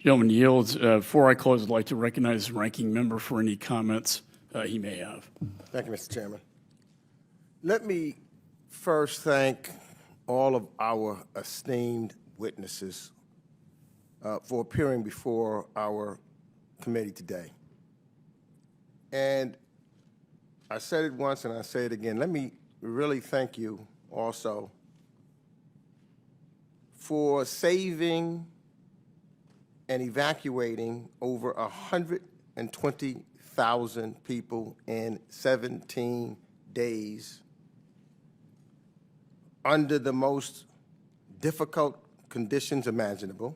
Gentleman yields. Before I close, I'd like to recognize the ranking member for any comments he may have. Thank you, Mr. Chairman. Let me first thank all of our esteemed witnesses for appearing before our committee today. And I said it once and I say it again. Let me really thank you also for saving and evacuating over 120,000 people in 17 days under the most difficult conditions imaginable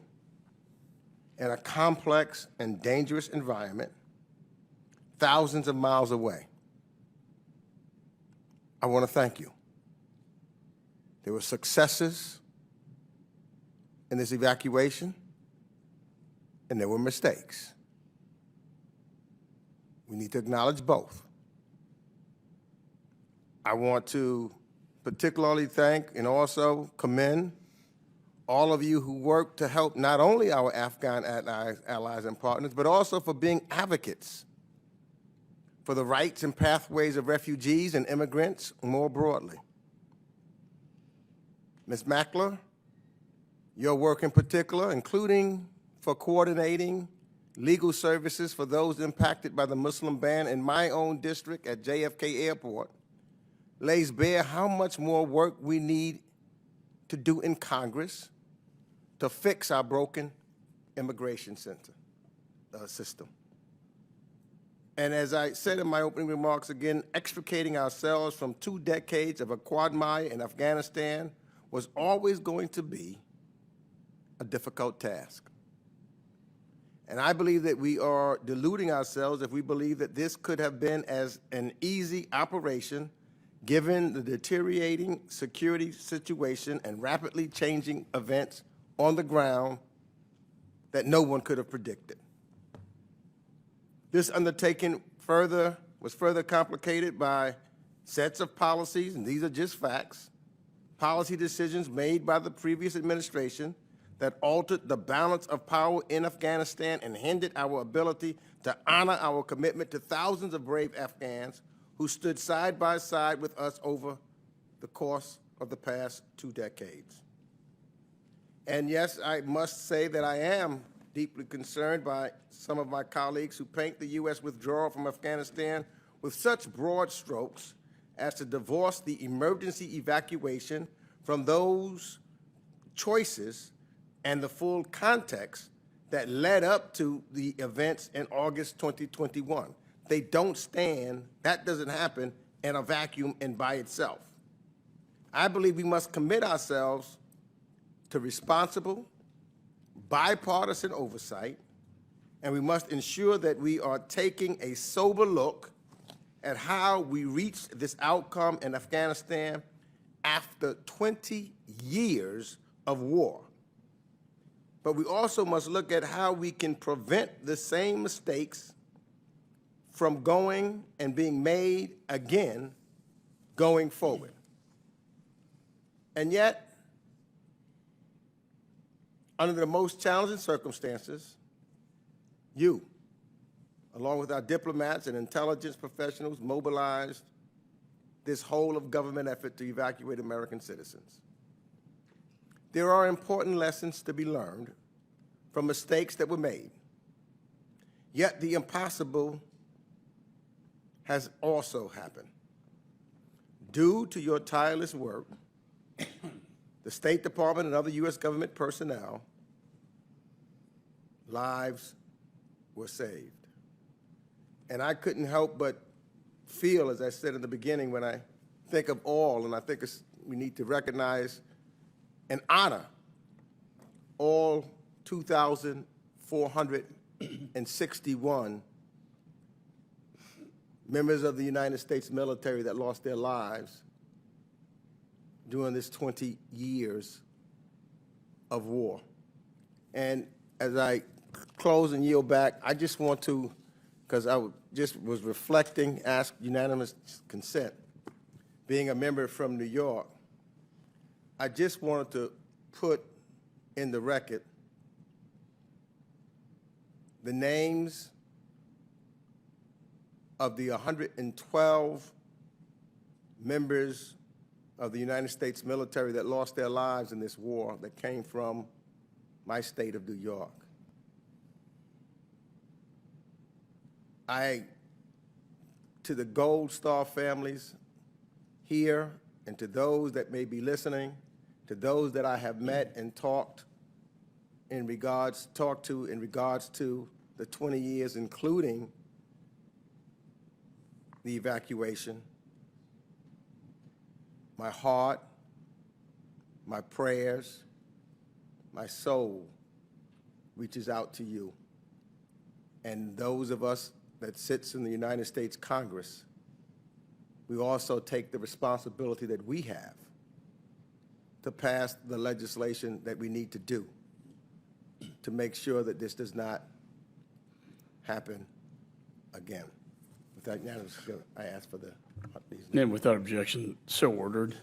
in a complex and dangerous environment thousands of miles away. I want to thank you. There were successes in this evacuation, and there were mistakes. We need to acknowledge both. I want to particularly thank and also commend all of you who worked to help not only our Afghan allies and partners, but also for being advocates for the rights and pathways of refugees and immigrants more broadly. Ms. Mackler, your work in particular, including for coordinating legal services for those impacted by the Muslim ban in my own district at JFK Airport, lays bare how much more work we need to do in Congress to fix our broken immigration system. And as I said in my opening remarks again, extricating ourselves from 2 decades of a quagmire in Afghanistan was always going to be a difficult task. And I believe that we are deluding ourselves if we believe that this could have been as an easy operation given the deteriorating security situation and rapidly changing events on the ground that no one could have predicted. This undertaking was further complicated by sets of policies, and these are just facts, policy decisions made by the previous administration that altered the balance of power in Afghanistan and hindered our ability to honor our commitment to thousands of brave Afghans who stood side by side with us over the course of the past 2 decades. And yes, I must say that I am deeply concerned by some of my colleagues who paint the U.S. withdrawal from Afghanistan with such broad strokes as to divorce the emergency evacuation from those choices and the full context that led up to the events in August 2021. They don't stand, that doesn't happen in a vacuum and by itself. I believe we must commit ourselves to responsible, bipartisan oversight, and we must ensure that we are taking a sober look at how we reached this outcome in Afghanistan after 20 years of war. But we also must look at how we can prevent the same mistakes from going and being made again going forward. And yet, under the most challenging circumstances, you, along with our diplomats and intelligence professionals, mobilized this whole of government effort to evacuate American citizens. There are important lessons to be learned from mistakes that were made. Yet the impossible has also happened. Due to your tireless work, the State Department and other U.S. government personnel, lives were saved. And I couldn't help but feel, as I said in the beginning, when I think of all, and I think we need to recognize and honor all 2,461 members of the United States military that lost their lives during this 20 years of war. And as I close and yield back, I just want to, because I just was reflecting, ask unanimous consent, being a member from New York, I just wanted to put in the record the names of the 112 members of the United States military that lost their lives in this war that came from my state of New York. To the Gold Star families here, and to those that may be listening, to those that I have met and talked to in regards to the 20 years, including the evacuation, my heart, my prayers, my soul reaches out to you. And those of us that sits in the United States Congress, we also take the responsibility that we have to pass the legislation that we need to do to make sure that this does not happen again. With that, I ask for these. And without objection, so ordered.